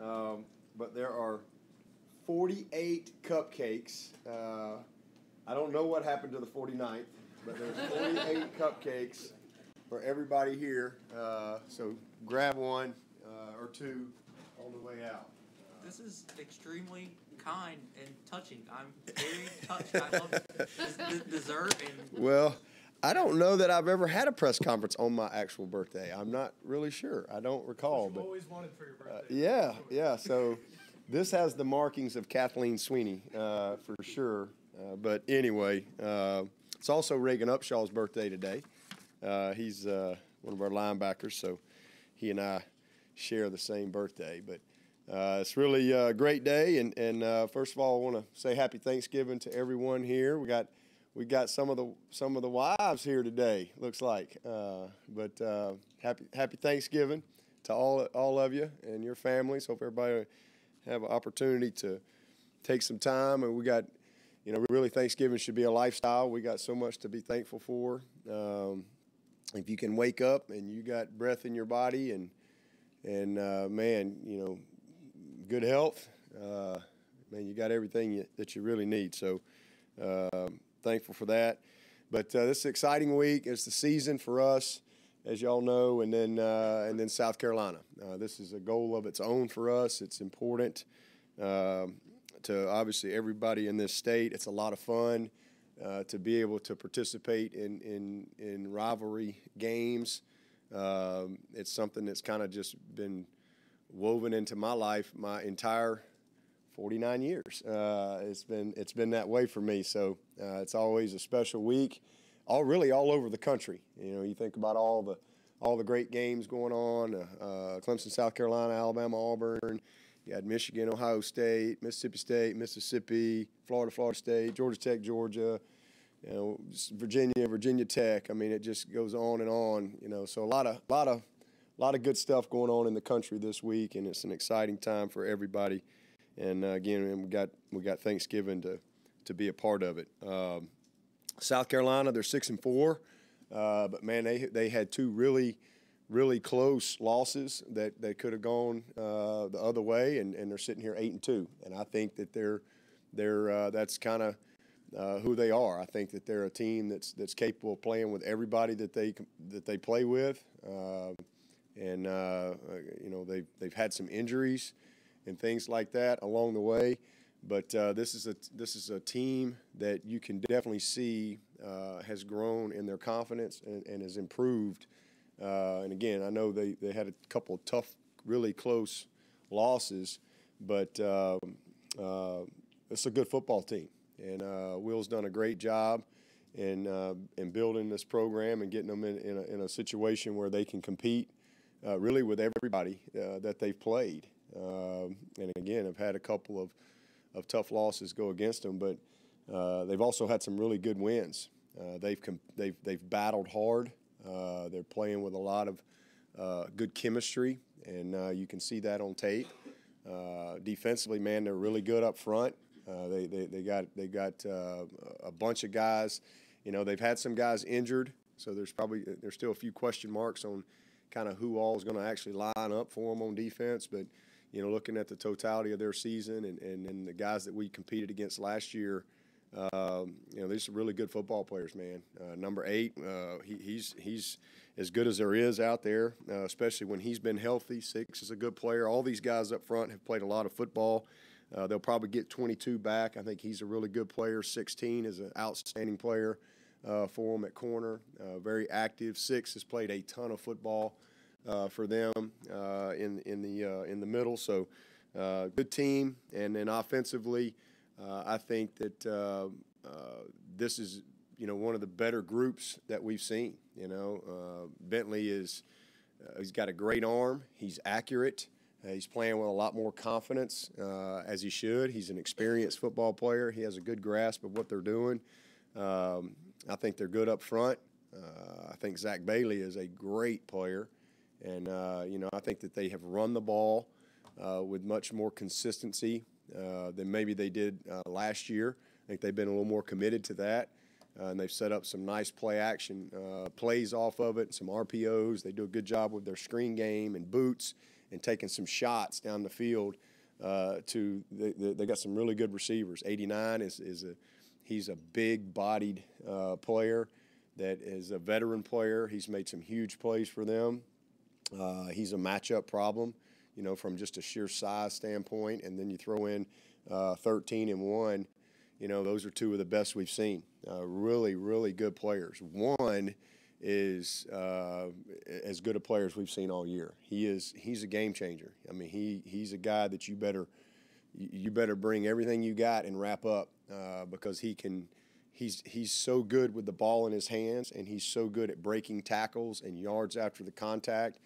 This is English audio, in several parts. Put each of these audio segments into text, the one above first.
but there are 48 cupcakes. I don't know what happened to the 49th, but there's 48 cupcakes for everybody here. So grab one or two on the way out. This is extremely kind and touching. I'm very touched. I love this dessert. Well, I don't know that I've ever had a press conference on my actual birthday. I'm not really sure. I don't recall. What you always wanted for your birthday. Yeah. So this has the markings of Kathleen Swinney for sure. But anyway, it's also Reagan Upshaw's birthday today. He's one of our linebackers, so he and I share the same birthday. But it's really a great day, and first of all, I want to say Happy Thanksgiving to everyone here. We got some of the wives here today. Looks like, but happy Thanksgiving to all of you and your families. Hope everybody have an opportunity to take some time, and we got. Really, Thanksgiving should be a lifestyle. We got so much to be thankful for. If you can wake up and you got breath in your body and man, good health, man, you got everything that you really need. So thankful for that. But this is an exciting week. It's the season for us, as y'all know, and then South Carolina. This is a goal of its own for us. It's important. To obviously everybody in this state. It's a lot of fun to be able to participate in rivalry games. It's something that's kind of just been woven into my life my entire 49 years. It's been that way for me. So it's always a special week. All over the country. You think about all the great games going on. Clemson, South Carolina, Alabama, Auburn. You had Michigan, Ohio State, Mississippi, Florida State, Georgia Tech, Georgia, Virginia Tech. I mean, it just goes on and on. So a lot of good stuff going on in the country this week, and it's an exciting time for everybody. And again, we got Thanksgiving to be a part of it. South Carolina, they're 6-4, but man, they had two really close losses that could have gone the other way, and they're sitting here 8-2. And I think that they're that's kind of who they are. I think that they're a team that's capable of playing with everybody that they play with. They've had some injuries and things like that along the way, but this is a team that you can definitely see has grown in their confidence and has improved. And again, I know they had a couple of tough, really close losses, but it's a good football team. And Will's done a great job in building this program and getting them in a situation where they can compete really with everybody that they've played. And again, I've had a couple of tough losses go against them, but they've also had some really good wins. They've battled hard. They're playing with a lot of good chemistry, and you can see that on tape. Defensively, man, they're really good up front. They got a bunch of guys. They've had some guys injured, so there's still a few question marks on kind of who all is going to actually line up for them on defense. But looking at the totality of their season and the guys that we competed against last year. These are really good football players, man. Number 8, he's as good as there is out there, especially when he's been healthy. 6 is a good player. All these guys up front have played a lot of football. They'll probably get 22 back. I think he's a really good player. 16 is an outstanding player for him at corner. Very active. 6 has played a ton of football for them in the middle. So good team. And then offensively, I think that this is, one of the better groups that we've seen. Bentley he's got a great arm. He's accurate. He's playing with a lot more confidence, as he should. He's an experienced football player. He has a good grasp of what they're doing. I think they're good up front. I think Zach Bailey is a great player. And, I think that they have run the ball with much more consistency than maybe they did last year. I think they've been a little more committed to that, and they've set up some nice play action plays off of it, some RPOs. They do a good job with their screen game and boots and taking some shots down the field. They got some really good receivers. 89 he's a big-bodied player that is a veteran player. He's made some huge plays for them. He's a matchup problem, from just a sheer size standpoint. And then you throw in 13 and 1. Those are two of the best we've seen. Really, really good players. One is as good a player as we've seen all year. He's a game changer. I mean, he's a guy that you better bring everything you got and wrap up because he's so good with the ball in his hands, and he's so good at breaking tackles and yards after the contact.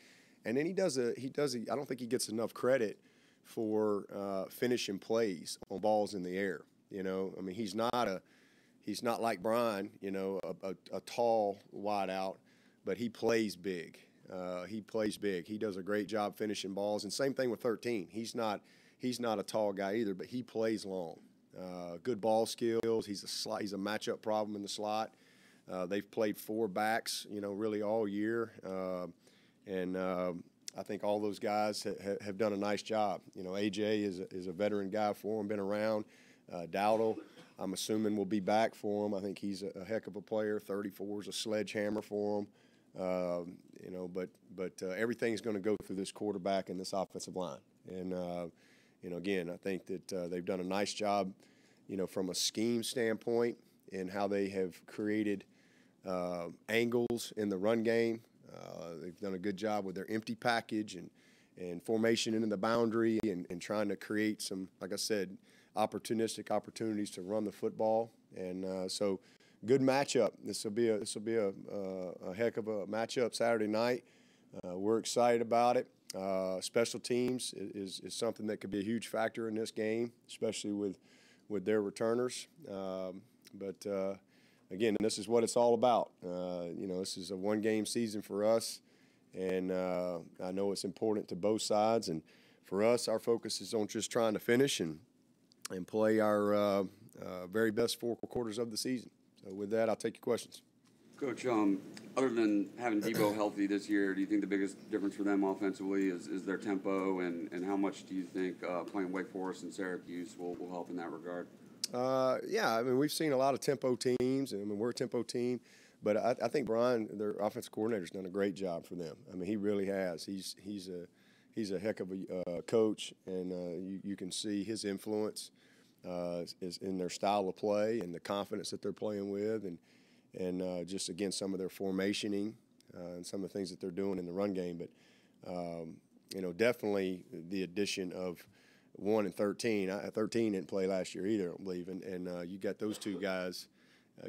And then I don't think he gets enough credit for finishing plays on balls in the air. I mean, he's not like Bryan, a tall wideout, but he plays big. He does a great job finishing balls. And same thing with 13. He's not a tall guy either, but he plays long. Good ball skills. He's a matchup problem in the slot. They've played 4 backs, really all year. And I think all those guys have done a nice job. AJ is a veteran guy for him, been around. Dowdle, I'm assuming, will be back for him. I think he's a heck of a player. 34 is a sledgehammer for him. But everything's going to go through this quarterback and this offensive line. And again, I think that they've done a nice job, from a scheme standpoint in how they have created angles in the run game. They've done a good job with their empty package and formation into the boundary and trying to create some, like I said, opportunistic opportunities to run the football. And so good matchup. This will be a heck of a matchup Saturday night. We're excited about it. Special teams is something that could be a huge factor in this game, especially with their returners. But again, this is what it's all about. This is a one-game season for us, and I know it's important to both sides. And for us, our focus is on just trying to finish and play our very best 4 quarters of the season. So with that, I'll take your questions. Coach, other than having Dabo healthy this year, do you think the biggest difference for them offensively is their tempo, and how much do you think playing Wake Forest and Syracuse will help in that regard? Yeah, I mean, we've seen a lot of tempo teams, and we're a tempo team, but I think Bryan, their offensive coordinator, has done a great job for them. I mean, he really has. He's a heck of a coach, and you can see his influence is in their style of play and the confidence that they're playing with, and just, again, some of their formationing and some of the things that they're doing in the run game. But, definitely the addition of 1 and 13. 13 didn't play last year either, I don't believe. And you got those two guys,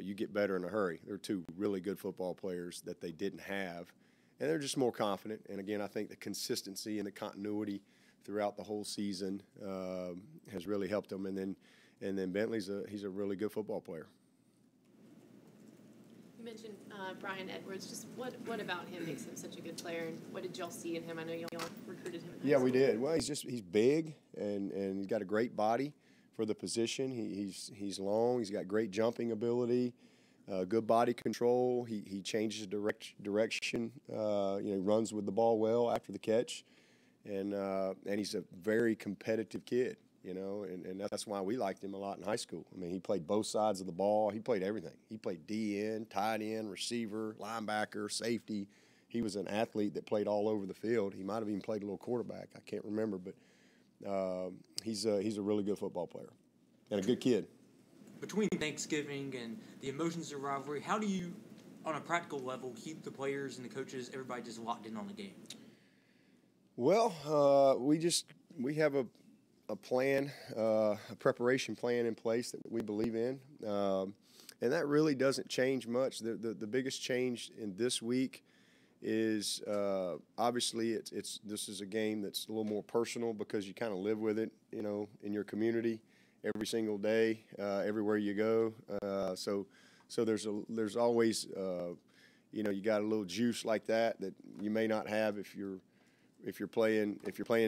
you get better in a hurry. They're 2 really good football players that they didn't have. And they're just more confident. And, again, I think the consistency and the continuity throughout the whole season has really helped them. And then Bentley's he's a really good football player. You mentioned Bryan Edwards. Just what about him makes him such a good player, and what did y'all see in him? I know y'all recruited him in high Yeah, school. we did. Well, he's big and he's got a great body for the position. He's long. He's got great jumping ability, good body control. He changes direction. He runs with the ball well after the catch, and he's a very competitive kid. And that's why we liked him a lot in high school. I mean, he played both sides of the ball. He played everything. He played DN, tight end, receiver, linebacker, safety. He was an athlete that played all over the field. He might have even played a little quarterback. I can't remember, but he's a really good football player and a good kid. Between Thanksgiving and the emotions of rivalry, how do you, on a practical level, keep the players and the coaches, everybody just locked in on the game? Well, we have a plan, a preparation plan in place that we believe in, and that really doesn't change much. The biggest change in this week is obviously this is a game that's a little more personal because you kind of live with it, in your community every single day, everywhere you go. So there's always you got a little juice like that you may not have if you're playing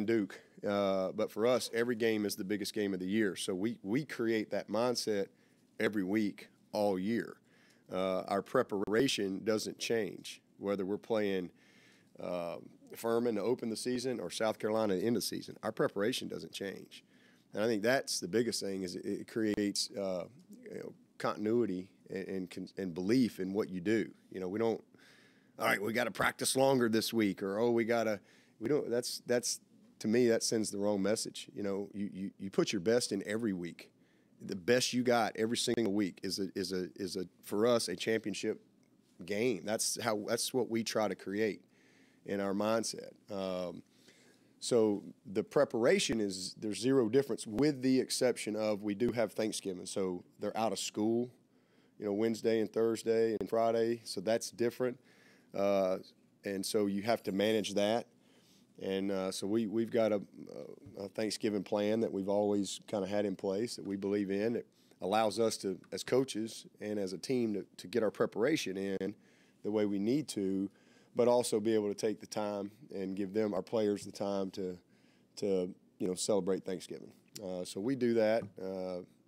Duke. But for us, every game is the biggest game of the year. So we create that mindset every week, all year. Our preparation doesn't change, whether we're playing Furman to open the season or South Carolina to end the season. Our preparation doesn't change. And I think that's the biggest thing is it creates continuity and belief in what you do. We don't, all right, we got to practice longer this week, or, we don't, that's, to me, that sends the wrong message. You put your best in every week. The best you got every single week is for us, a championship game. That's what we try to create in our mindset. So the preparation there's zero difference, with the exception of we do have Thanksgiving. So they're out of school, Wednesday and Thursday and Friday. So that's different. And so you have to manage that. And so we've got a Thanksgiving plan that we've always kind of had in place that we believe in. It allows us to, as coaches and as a team, to get our preparation in the way we need to, but also be able to take the time and give our players the time to celebrate Thanksgiving. So we do that.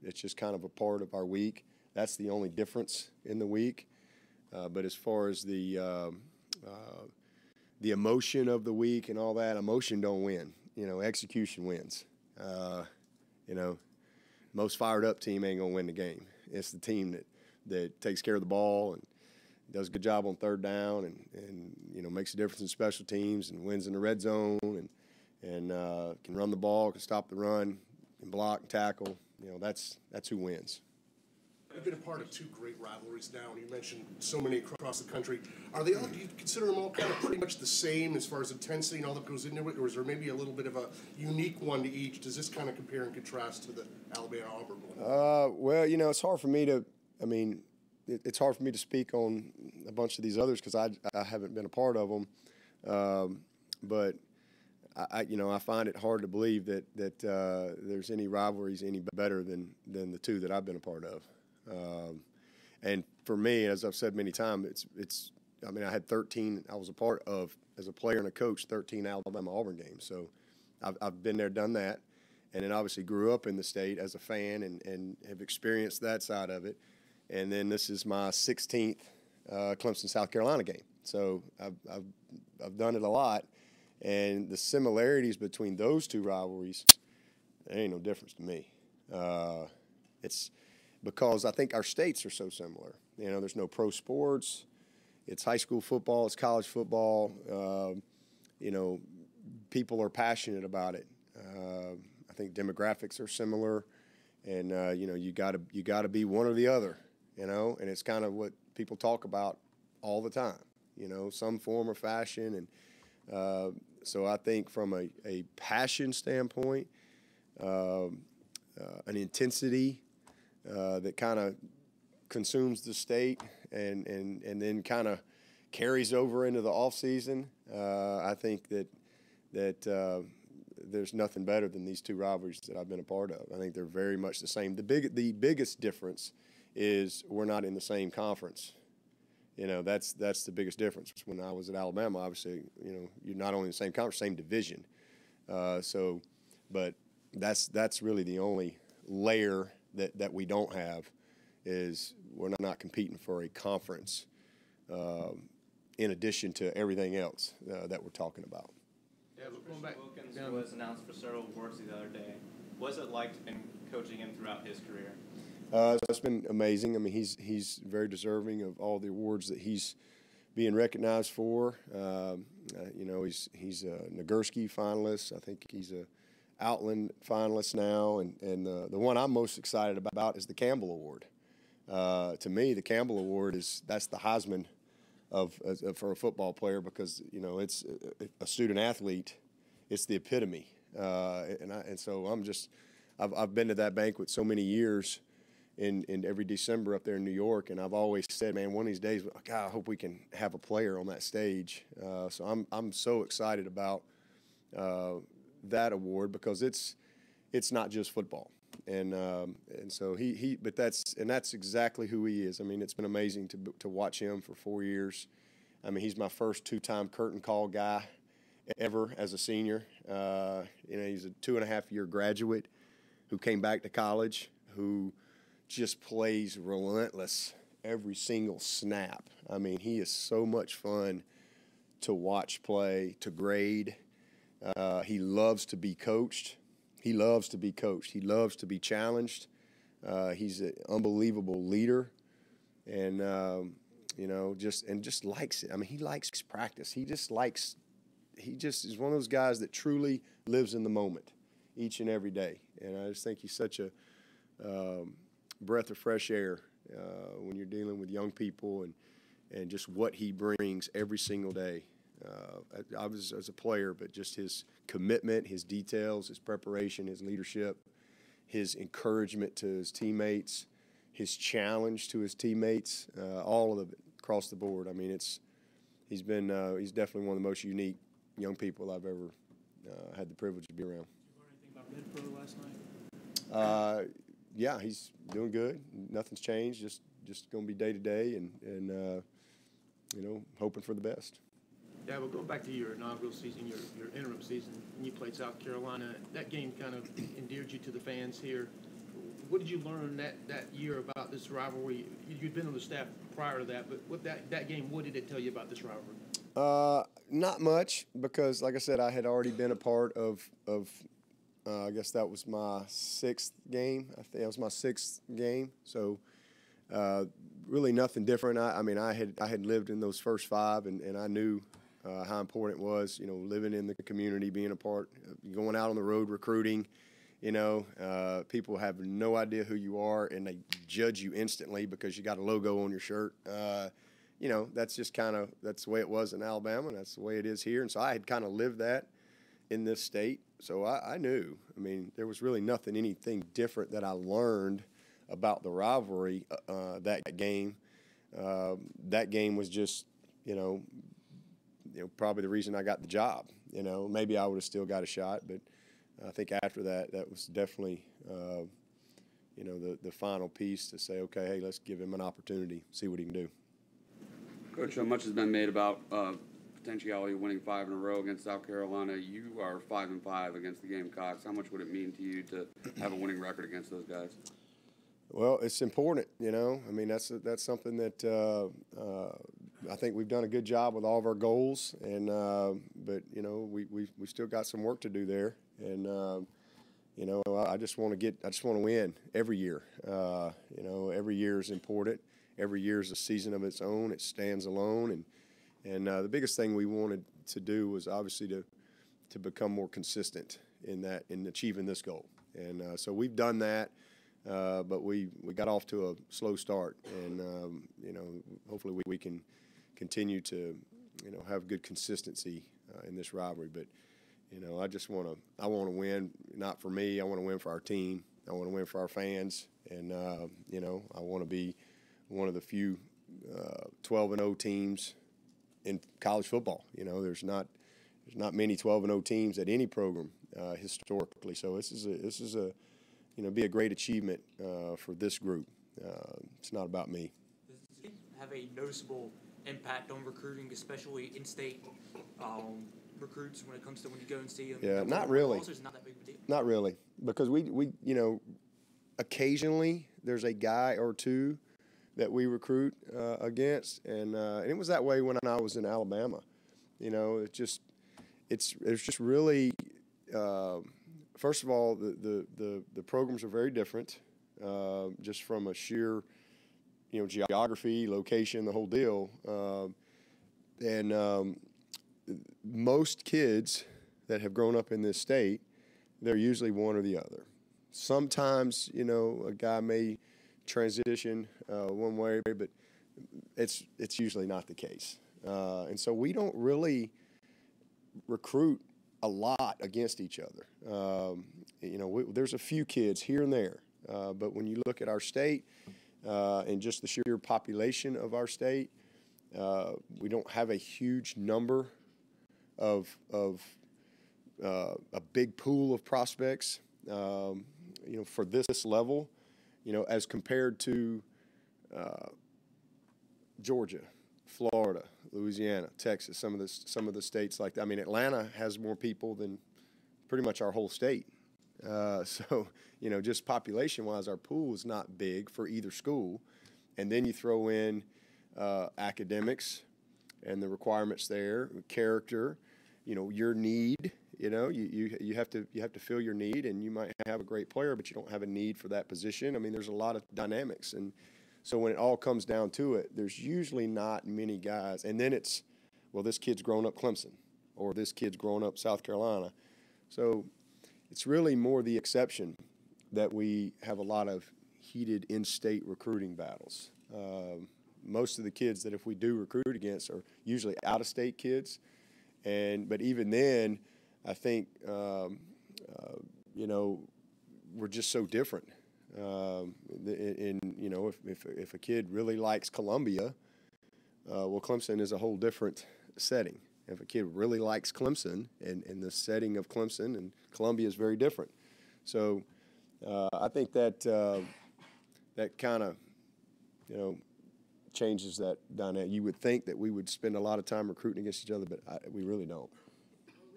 It's just kind of a part of our week. That's the only difference in the week. But as far as the emotion of the week and all that, emotion don't win. Execution wins. Most fired up team ain't gonna win the game. It's the team that takes care of the ball and does a good job on third down and makes a difference in special teams and wins in the red zone and can run the ball, can stop the run, can block and tackle. That's who wins. You've been a part of two great rivalries now, and you mentioned so many across the country. Are they all? Do you consider them all kind of pretty much the same as far as intensity and all that goes into it, or is there maybe a little bit of a unique one to each? Does this kind of compare and contrast to the Alabama-Auburn one? Well, it's hard for me to. It's hard for me to speak on a bunch of these others because I haven't been a part of them. But I find it hard to believe that there's any rivalries any better than the two that I've been a part of. And for me, as I've said many times, I had 13. I was a part of, as a player and a coach, 13 Alabama-Auburn games. So I've been there, done that, and then obviously grew up in the state as a fan and have experienced that side of it. And then this is my 16th Clemson, South Carolina game. So I've done it a lot, and the similarities between those two rivalries, there ain't no difference to me. It's because I think our states are so similar. There's no pro sports. It's high school football. It's college football. People are passionate about it. I think demographics are similar, and you got to be one or the other. And it's kind of what people talk about all the time. Some form or fashion, and so I think from a passion standpoint, an intensity that kind of consumes the state and then kind of carries over into the off season. I think that there's nothing better than these two rivalries that I've been a part of. I think they're very much the same. The biggest difference is we're not in the same conference. That's the biggest difference. When I was at Alabama, obviously, you're not only in the same conference, same division. But that's really the only layer that we don't have, is we're not competing for a conference in addition to everything else that we're talking about. Yeah, Wilkins was announced for several awards the other day. What's it like in coaching him throughout his career? It's been amazing. He's very deserving of all the awards that he's being recognized for. He's a Nagurski finalist. I think he's a Outland finalist now, and the one I'm most excited about is the Campbell Award. To me, the Campbell Award that's the Heisman for a football player, because it's a student athlete. It's the epitome, and so I've been to that banquet so many years. In every December up there in New York, and I've always said, man, one of these days, God, I hope we can have a player on that stage. So I'm so excited about that award, because it's not just football, and so that's exactly who he is. It's been amazing to watch him for 4 years. He's my first two-time curtain call guy ever as a senior. He's a 2.5-year graduate who came back to college, who just plays relentless every single snap. He is so much fun to watch play, to grade. He loves to be coached. He loves to be coached. He loves to be challenged. He's an unbelievable leader, and just likes it. I mean, he likes practice. He just is one of those guys that truly lives in the moment each and every day. And I just think he's such a breath of fresh air when you're dealing with young people and just what he brings every single day. I was as a player, but just his commitment, his details, his preparation, his leadership, his encouragement to his teammates, his challenge to his teammates, all of it across the board. I mean, he's definitely one of the most unique young people I've ever had the privilege to be around. Did you learn anything about Red Pro last night? Yeah, he's doing good. Nothing's changed. Just going to be day to day, and hoping for the best. Yeah, well, going back to your inaugural season, your interim season, and you played South Carolina. That game kind of endeared you to the fans here. What did you learn that year about this rivalry? You'd been on the staff prior to that, but what that game, what did it tell you about this rivalry? Not much, because, like I said, I had already been a part of I guess that was my sixth game. I think that was my sixth game. So really nothing different. I had lived in those first five, and I knew how important it was, living in the community, being a part, going out on the road recruiting. People have no idea who you are, and they judge you instantly because you got a logo on your shirt. That's just that's the way it was in Alabama, and that's the way it is here. And so I had kind of lived that in this state. So I knew. I mean, there was really anything different that I learned about the rivalry that game. That game was just, probably the reason I got the job. Maybe I would have still got a shot, but I think after that was definitely, the final piece to say, okay, hey, let's give him an opportunity, see what he can do. Coach, much has been made about potentiality of winning 5 in a row against South Carolina. You are 5-5 against the Gamecocks. How much would it mean to you to have a winning record against those guys? Well, it's important, I mean, that's something that I think we've done a good job with all of our goals, and but we still got some work to do there, and I just want to win every year. Every year is important. Every year is a season of its own. It stands alone, and the biggest thing we wanted to do was obviously to become more consistent in achieving this goal, and so we've done that. But we got off to a slow start, and hopefully we can continue to have good consistency in this rivalry. But I want to win, not for me. I want to win for our team. I want to win for our fans, and I want to be one of the few 12-0 teams in college football. There's not many 12-0 teams at any program historically. So this is a be a great achievement for this group. It's not about me. Does it have a noticeable impact on recruiting, especially in-state recruits when it comes to when you go and see them? Yeah, not really. Also, it's not that big of a deal. Not really, because we occasionally there's a guy or two that we recruit against, and it was that way when I was in Alabama. It's just really. First of all, the programs are very different, just from a sheer, geography, location, the whole deal. And most kids that have grown up in this state, they're usually one or the other. Sometimes, a guy may transition one way, but it's usually not the case. And so we don't really recruit a lot against each other. There's a few kids here and there, but when you look at our state and just the sheer population of our state, we don't have a huge number of a big pool of prospects, for this level, as compared to Georgia, Florida, Louisiana, Texas, some of the states like that. I mean, Atlanta has more people than pretty much our whole state. So, just population-wise, our pool is not big for either school. And then you throw in academics, and the requirements there, character, your need. You have to fill your need, and you might have a great player, but you don't have a need for that position. I mean, there's a lot of dynamics, and so when it all comes down to it, there's usually not many guys. And then it's, well, this kid's grown up Clemson, or this kid's grown up South Carolina. So it's really more the exception that we have a lot of heated in-state recruiting battles. Most of the kids that if we do recruit against are usually out-of-state kids, but even then, I think we're just so different. If a kid really likes Columbia, well, Clemson is a whole different setting. If a kid really likes Clemson and the setting of Clemson and Columbia is very different. So I think that that kind of, changes that dynamic. You would think that we would spend a lot of time recruiting against each other, but we really don't.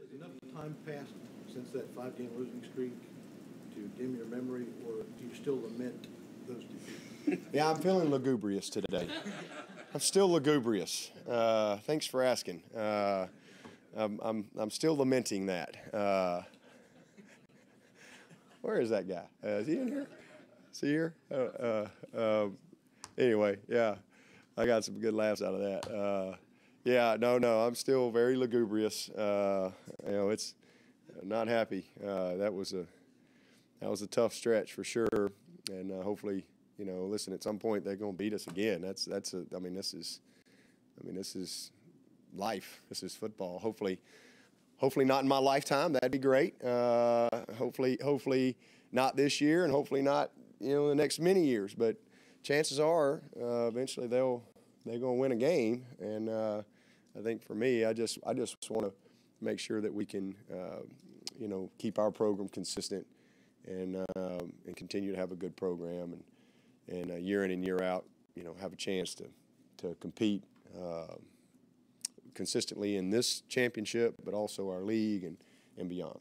Has enough time passed since that 5-game losing streak to dim your memory, or do you still lament those defeats? Yeah, I'm feeling lugubrious today. I'm still lugubrious. Thanks for asking. I'm still lamenting that. Where is that guy? Is he in here? Is he here? Anyway, yeah, I got some good laughs out of that. No, I'm still very lugubrious. It's not happy. That was a tough stretch for sure, and hopefully, listen, at some point they're going to beat us again. This is life. This is football. Hopefully not in my lifetime. That'd be great. Hopefully not this year, and hopefully not the next many years. But chances are eventually they're going to win a game. And I think for me, I just want to make sure that we can keep our program consistent and continue to have a good program and year in and year out have a chance to compete consistently in this championship, but also our league and beyond.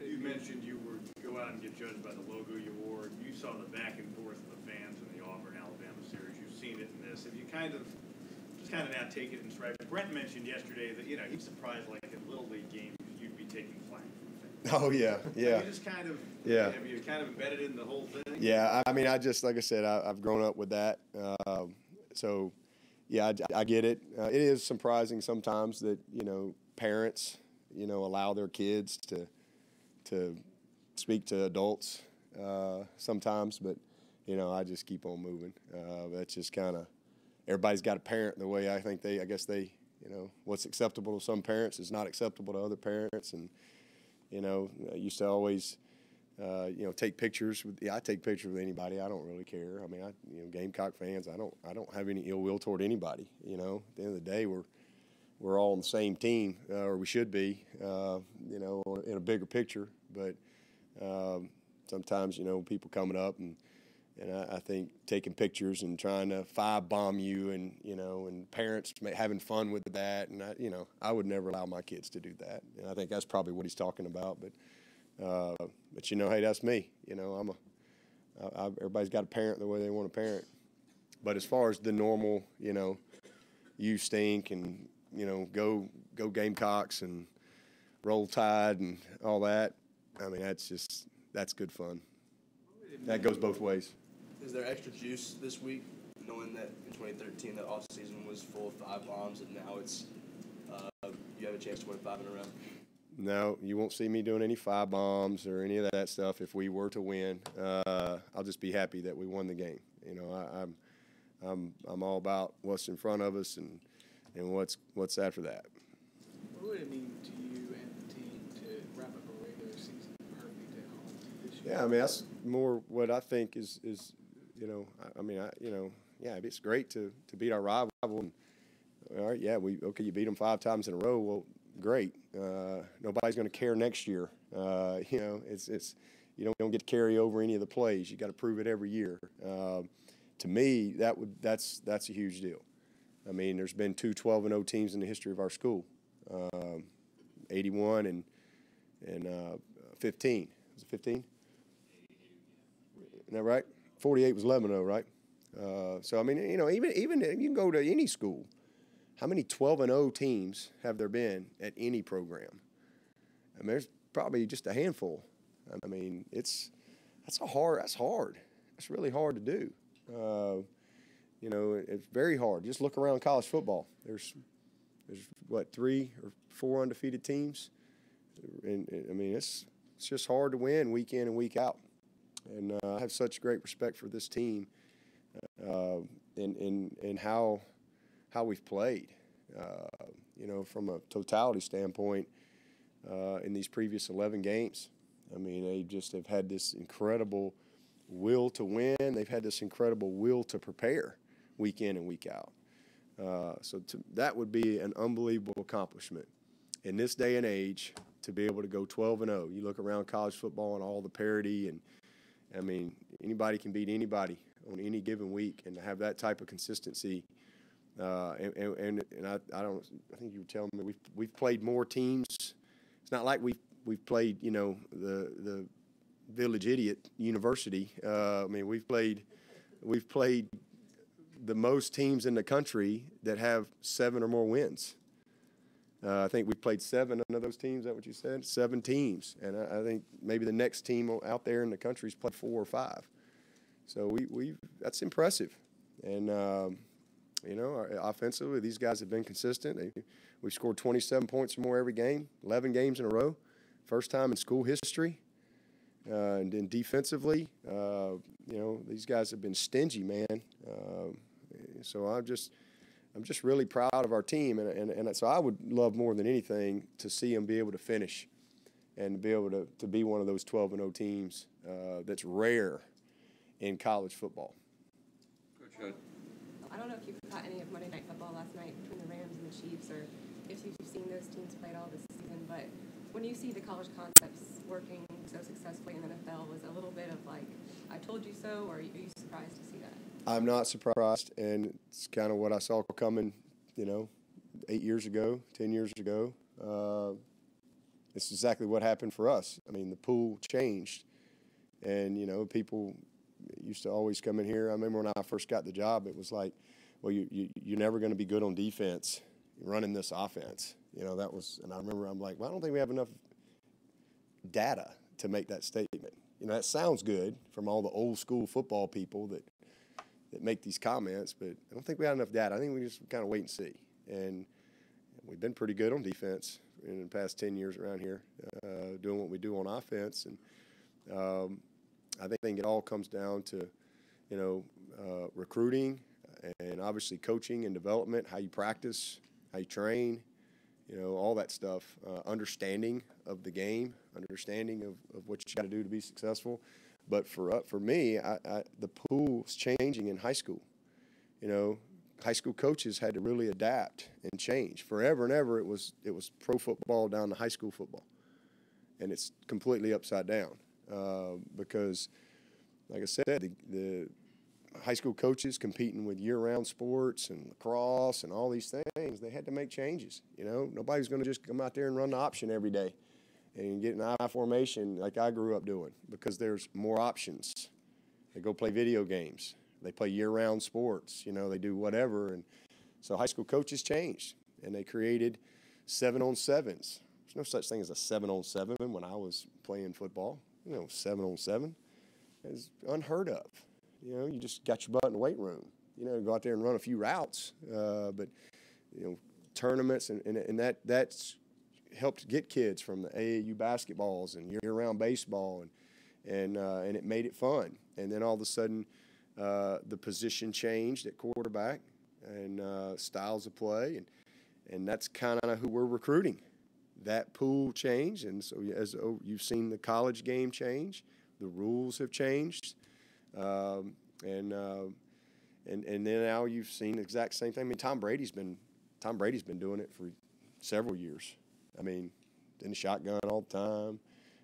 You mentioned you were go out and get judged by the logo you wore. You saw the back and forth of the fans in the Auburn-Alabama series. You've seen it in this. Have you kind of now take it in stride? Brent mentioned yesterday that he's surprised, like in Little League games, you'd be taking flack from fans. Oh yeah. Have you just have you kind of embedded in the whole thing? Yeah, I mean, like I said, I've grown up with that. So. Yeah, I get it. It is surprising sometimes that parents allow their kids to speak to adults sometimes, but I just keep on moving. That's just kind of everybody's got a parent the way I guess they what's acceptable to some parents is not acceptable to other parents, and I used to always. Take pictures with. Yeah, I take pictures with anybody. I don't really care. I mean, Gamecock fans. I don't have any ill will toward anybody. At the end of the day, we're all on the same team, or we should be. In a bigger picture. But sometimes, people coming up and I think taking pictures and trying to five-bomb you, and parents having fun with that, and I would never allow my kids to do that. And I think that's probably what he's talking about, but. Hey, that's me. Everybody's got to parent the way they want to parent. But as far as the normal, you stink and go Gamecocks and roll Tide and all that. I mean, that's good fun. That goes both ways. Is there extra juice this week, knowing that in 2013 that off season was full of 5 bombs, and now it's you have a chance to win 5 in a row? No, you won't see me doing any 5 bombs or any of that stuff. If we were to win, I'll just be happy that we won the game. I'm all about what's in front of us and what's after that. What would it mean to you and the team to wrap up a regular season perfect at home this year? Yeah, I mean that's more what I think is it's great to beat our rival. And, all right, yeah, you beat them 5 times in a row. Well, great. Nobody's going to care next year. It's you don't get to carry over any of the plays. You got to prove it every year. To me, that's a huge deal. I mean, there's been 2 12-0 teams in the history of our school. 81 and 15. Was it 15? Isn't that right? 48 was 11-0, right? So I mean, even you can go to any school. How many 12-0 teams have there been at any program? I mean, there's probably just a handful. I mean, that's hard. That's really hard to do. You know, it's very hard. Just look around college football. There's what, 3 or 4 undefeated teams, and I mean, it's just hard to win week in and week out. And I have such great respect for this team, and how we've played. You know, from a totality standpoint, in these previous 11 games, I mean, they just have had this incredible will to win. They've had this incredible will to prepare week in and week out. So that would be an unbelievable accomplishment in this day and age, to be able to go 12-0. You look around college football and all the parity, and I mean, anybody can beat anybody on any given week, and to have that type of consistency. And I think you were telling me we've played more teams. It's not like we've played, you know, the Village Idiot University. I mean, we've played the most teams in the country that have 7 or more wins. I think we played 7 of those teams. Is that what you said? 7 teams, and I think maybe the next team out there in the country's played 4 or 5. So that's impressive, and you know, offensively, these guys have been consistent. We've scored 27 points or more every game, 11 games in a row, first time in school history. And then defensively, you know, these guys have been stingy, man. So I'm just really proud of our team, and so I would love more than anything to see them be able to finish and to be able to be one of those 12-0 teams that's rare in college football. Coach Hood. I don't know if you caught any of Monday Night Football last night between the Rams and the Chiefs, or if you've seen those teams play at all this season, but when you see the college concepts working so successfully in the NFL, was a little bit of like, I told you so, or are you surprised to see that? I'm not surprised, and it's kind of what I saw coming, you know, 8 years ago, 10 years ago. It's exactly what happened for us. I mean, the pool changed, and, you know, people used to always come in here. I remember when I first got the job, it was like, well, you're never going to be good on defense running this offense. You know, that was, and I remember I'm like, well, I don't think we have enough data to make that statement. You know, that sounds good from all the old school football people that make these comments, but I don't think we have enough data. I think we just kind of wait and see. And we've been pretty good on defense in the past 10 years around here, doing what we do on offense. And I think it all comes down to, you know, recruiting and obviously coaching and development, how you practice, how you train, you know, all that stuff, understanding of the game, understanding of what you got to do to be successful. But for me, the pool's changing in high school. You know, high school coaches had to really adapt and change. Forever and ever, it was pro football down to high school football, and it's completely upside down because, like I said, the high school coaches competing with year-round sports and lacrosse and all these things, they had to make changes. You know, nobody's going to just come out there and run the option every day and get an I formation like I grew up doing, because there's more options. They go play video games. They play year-round sports. You know, they do whatever. And so high school coaches changed, and they created 7-on-7s. There's no such thing as a 7-on-7 when I was playing football. You know, 7-on-7 is unheard of. You know, you just got your butt in the weight room. You know, go out there and run a few routes. But, you know, tournaments and that's helped get kids from the AAU basketballs and year-round baseball, and it made it fun. And then all of a sudden, the position changed at quarterback and styles of play, and that's kind of who we're recruiting. That pool changed, and so as you've seen the college game change, the rules have changed, and then now you've seen the exact same thing. I mean, Tom Brady's been doing it for several years. I mean, in the shotgun all the time.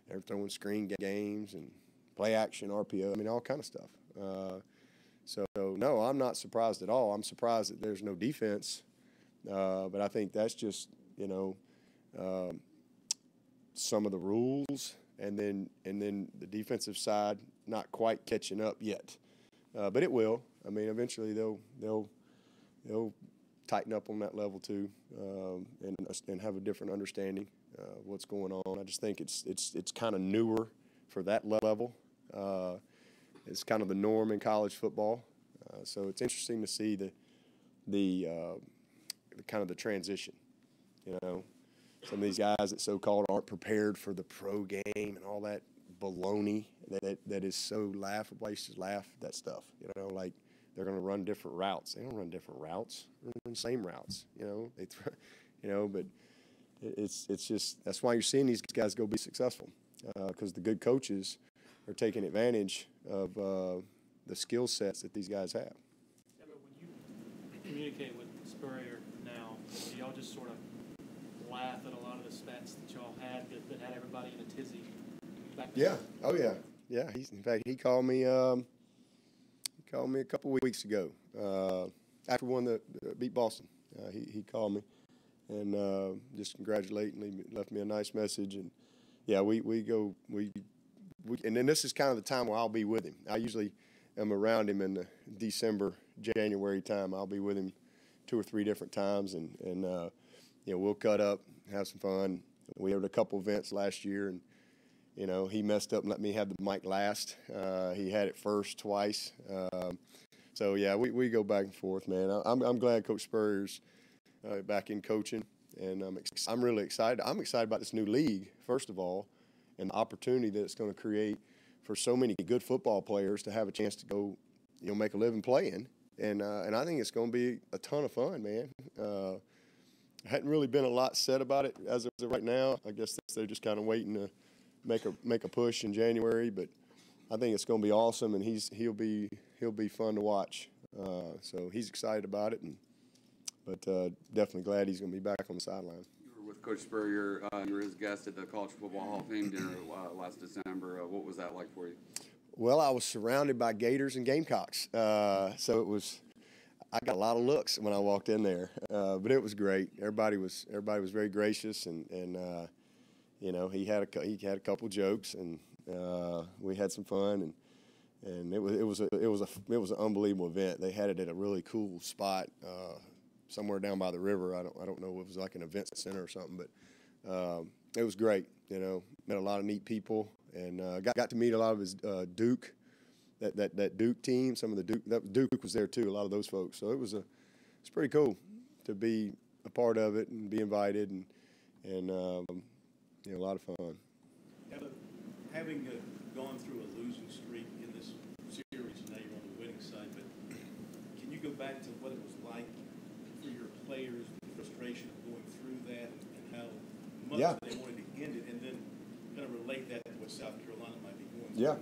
They're throwing screen games and play action, RPO. I mean, all kind of stuff. So no, I'm not surprised at all. I'm surprised that there's no defense, but I think that's just, you know, some of the rules, and then the defensive side not quite catching up yet, but it will. I mean, eventually they'll tighten up on that level too, and have a different understanding of what's going on. I just think it's kind of newer for that level. It's kind of the norm in college football, so it's interesting to see the kind of the transition. You know, some of these guys that so-called aren't prepared for the pro game and all that baloney that is so laughable. I used to laugh at that stuff. You know, like they're going to run different routes. They don't run different routes. They run the same routes. You know, but it's just that's why you're seeing these guys go be successful, because the good coaches are taking advantage of the skill sets that these guys have. Yeah, but when you communicate with Spurrier now, do y'all just sort of laugh at a lot of the stats that y'all had that had everybody in a tizzy back then? Yeah. Oh yeah. Yeah. In fact, he called me. He called me a couple weeks ago after one that beat Boston. He called me and just congratulating me, left me a nice message, and yeah, we and then this is kind of the time where I'll be with him. I usually am around him in the December, January time. I'll be with him 2 or 3 different times, and you know, we'll cut up, have some fun. We had a couple events last year, and you know, he messed up and let me have the mic last. He had it first twice. So yeah, we go back and forth, man. I'm glad Coach Spurrier's back in coaching, and I'm really excited. I'm excited about this new league, first of all, and the opportunity that it's going to create for so many good football players to have a chance to go, you know, make a living playing. And I think it's going to be a ton of fun, man. Hadn't really been a lot said about it as of right now. I guess they're just kind of waiting to make a push in January, but I think it's going to be awesome, and he'll be fun to watch. So he's excited about it, but definitely glad he's going to be back on the sideline. You were with Coach Spurrier. You were his guest at the College Football Hall of Fame dinner last December. What was that like for you? Well, I was surrounded by Gators and Gamecocks, so it was. I got a lot of looks when I walked in there, but it was great. Everybody was very gracious, and you know, he had a couple jokes, and we had some fun, and it was an unbelievable event. They had it at a really cool spot somewhere down by the river. I don't know if it was like an event center or something, but it was great. You know, met a lot of neat people, and got to meet a lot of his Duke. That Duke team, some of the Duke was there too, a lot of those folks. So it's pretty cool to be a part of it and be invited, and you know, a lot of fun. Yeah, but having gone through a losing streak in this series, and now you're on the winning side, but can you go back to what it was like for your players, the frustration of going through that, and how much they wanted to end it, and then kind of relate that to what South Carolina might be going through? Yeah.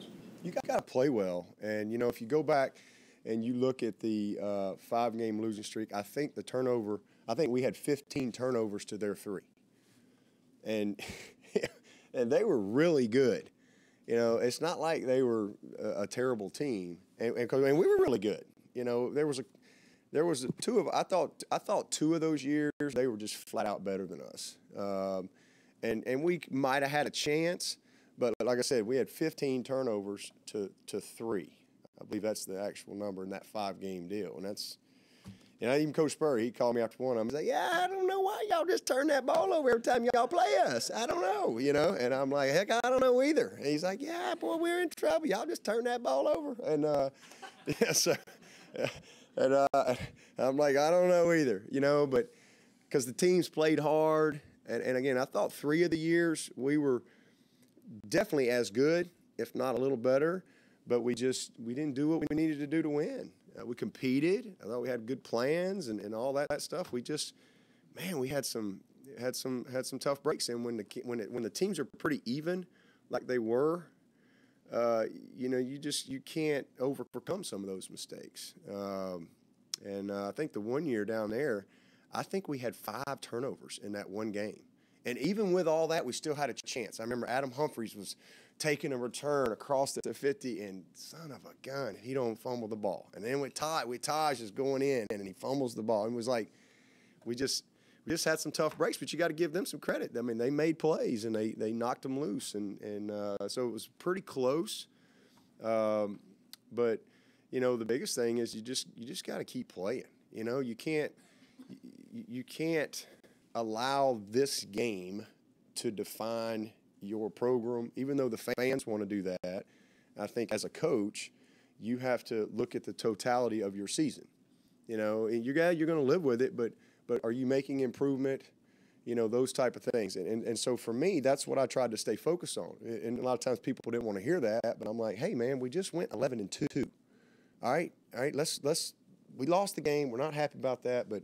You got to play well, and you know, if you go back and you look at the 5-game losing streak, I think we had 15 turnovers to their 3, and and they were really good. You know, it's not like they were a terrible team, and we were really good. You know, there was 2 of I thought 2 of those years they were just flat out better than us, and we might have had a chance. But like I said, we had 15 turnovers to 3. I believe that's the actual number in that 5-game deal. And that's, you know, even Coach Spurrier, he called me after one. I'm like, yeah, I don't know why y'all just turn that ball over every time y'all play us. I don't know, you know. And I'm like, heck, I don't know either. And he's like, yeah, boy, we're in trouble. Y'all just turn that ball over. And yeah, so, and I'm like, I don't know either, you know. But because the teams played hard, and again, I thought 3 of the years we were definitely as good, if not a little better, but we didn't do what we needed to do to win. We competed. I thought we had good plans and all that stuff. We just, man, we had some tough breaks. And when the teams are pretty even, like they were, you know, you can't overcome some of those mistakes. And I think the one year down there, I think we had 5 turnovers in that one game. And even with all that, we still had a chance. I remember Adam Humphries was taking a return across the 50, and son of a gun, he don't fumble the ball. And then with Taj is going in, and he fumbles the ball. It was like we just had some tough breaks, but you got to give them some credit. I mean, they made plays, and they knocked them loose. And so it was pretty close. But, you know, the biggest thing is you just got to keep playing. You know, you can't you can't allow this game to define your program, even though the fans want to do that. I think as a coach, you have to look at the totality of your season. You know, and you're going to live with it, but are you making improvement? You know, those type of things. And so for me, that's what I tried to stay focused on. And a lot of times people didn't want to hear that, but I'm like, hey, man, we just went 11-2. All right, we lost the game. We're not happy about that, but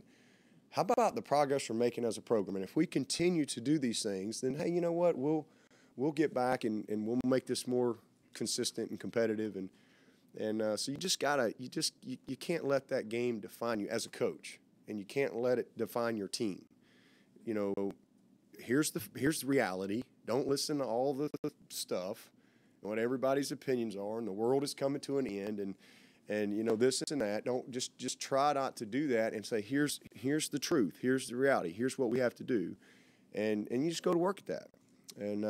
how about the progress we're making as a program? And if we continue to do these things, then, hey, you know what? We'll get back and we'll make this more consistent and competitive. And so you can't let that game define you as a coach, and you can't let it define your team. You know, here's the reality. Don't listen to all the stuff and what everybody's opinions are, and the world is coming to an end, and you know, this and that. Don't just try not to do that and say, here's the truth, here's the reality, here's what we have to do, and you just go to work at that. And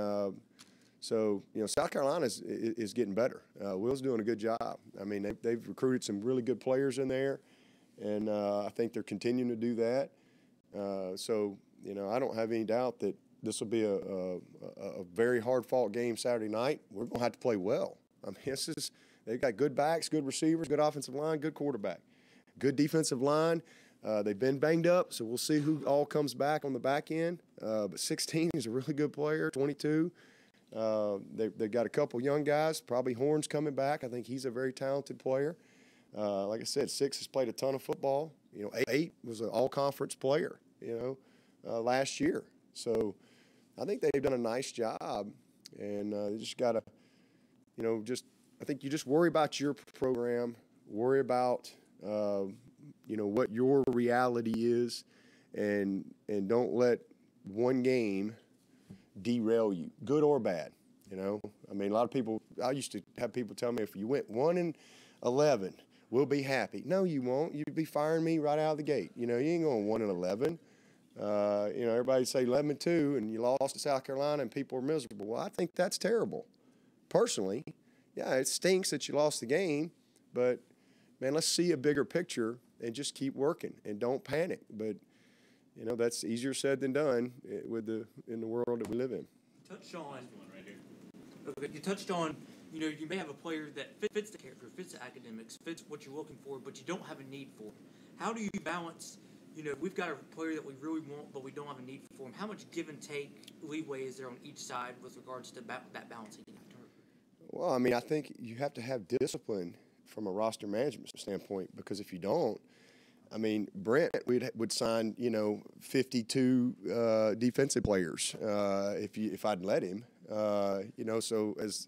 so, you know, South Carolina is getting better. Will's doing a good job. I mean, they've recruited some really good players in there, and I think they're continuing to do that. So, you know, I don't have any doubt that this will be a very hard-fought game Saturday night. We're going to have to play well. I mean, they've got good backs, good receivers, good offensive line, good quarterback, good defensive line. They've been banged up, so we'll see who all comes back on the back end. But 16 is a really good player, 22. They've got a couple young guys, probably Horn's coming back. I think he's a very talented player. Like I said, 6 has played a ton of football. You know, 8 was an all-conference player, you know, last year. So I think they've done a nice job, and you just got to, you know, I think you just worry about your program, worry about, you know, what your reality is, and don't let one game derail you, good or bad. You know, I mean, a lot of people, I used to have people tell me, if you went 1-11, we'll be happy. No, you won't. You'd be firing me right out of the gate. You know, you ain't going 1-11. You know, everybody say 11-2 and you lost to South Carolina and people are miserable. Well, I think that's terrible. Personally, yeah, it stinks that you lost the game, but man, let's see a bigger picture and just keep working and don't panic. But you know, that's easier said than done in the world that we live in. You touched on, you know, you may have a player that fits the character, fits the academics, fits what you're looking for, but you don't have a need for. How do you balance? You know, we've got a player that we really want, but we don't have a need for him. How much give and take leeway is there on each side with regards to that balancing act? Well, I mean, I think you have to have discipline from a roster management standpoint, because if you don't, I mean, Brent would sign, you know, 52 defensive players if I'd let him. You know, so as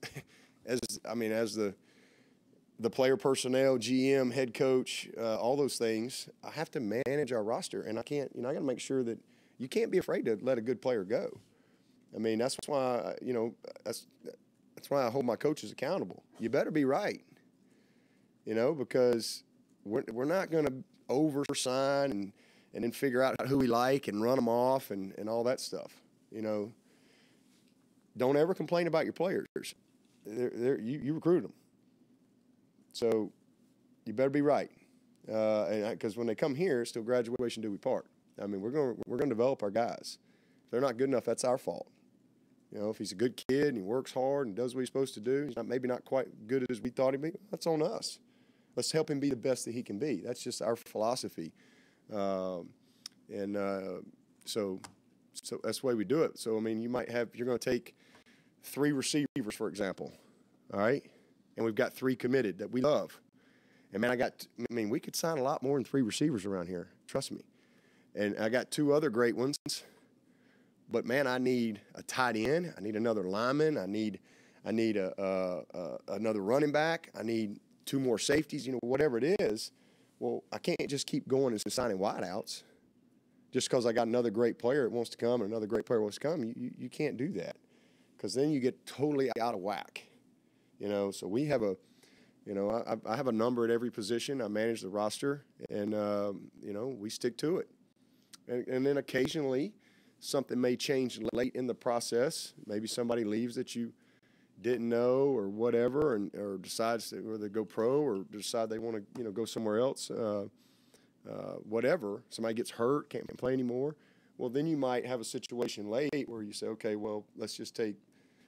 the player personnel, GM, head coach, all those things, I have to manage our roster, and I can't. You know, I got to make sure that you can't be afraid to let a good player go. I mean, that's why, you know, that's why I hold my coaches accountable. You better be right. You know, because we're not going to oversign and then figure out who we like and run them off and all that stuff. You know, don't ever complain about your players. You recruit them. So you better be right. Because when they come here, it's still graduation do we part. I mean, we're going to develop our guys. If they're not good enough, that's our fault. You know, if he's a good kid and he works hard and does what he's supposed to do, he's maybe not quite good as we thought he'd be, that's on us. Let's help him be the best that he can be. That's just our philosophy. So that's the way we do it. So, I mean, you're going to take 3 receivers, for example, all right? And we've got 3 committed that we love. And, man, we could sign a lot more than 3 receivers around here. Trust me. And I got 2 other great ones. But, man, I need a tight end. I need another lineman. I need another running back. I need 2 more safeties, you know, whatever it is. Well, I can't just keep going and signing wideouts just because I got another great player that wants to come and another great player wants to come. You can't do that, because then you get totally out of whack. You know, so we have I have a number at every position. I manage the roster, and, you know, we stick to it. And then occasionally something may change late in the process. Maybe somebody leaves that you didn't know or whatever, or decides to, or they go pro or decide they want to, you know, go somewhere else. whatever, somebody gets hurt, can't play anymore, well, then you might have a situation late where you say, okay, well, let's just take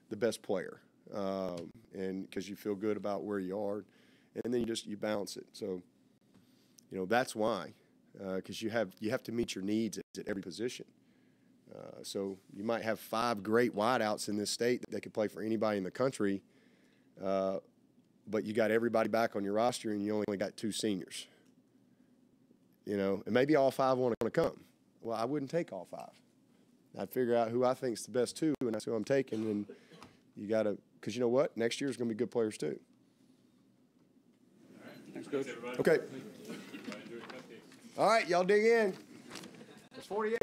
the best player, and because you feel good about where you are, and then you balance it. So, that's why, because you have to meet your needs at every position. So you might have 5 great wideouts in this state that could play for anybody in the country, but you got everybody back on your roster and you only got 2 seniors. And maybe all 5 want to come. Well, I wouldn't take all 5. I'd figure out who I think is the best 2, and that's who I'm taking. And you got to, because you know what? Next year's going to be good players too. All right. Thanks, Coach. Okay. All right, y'all dig in. It's 48.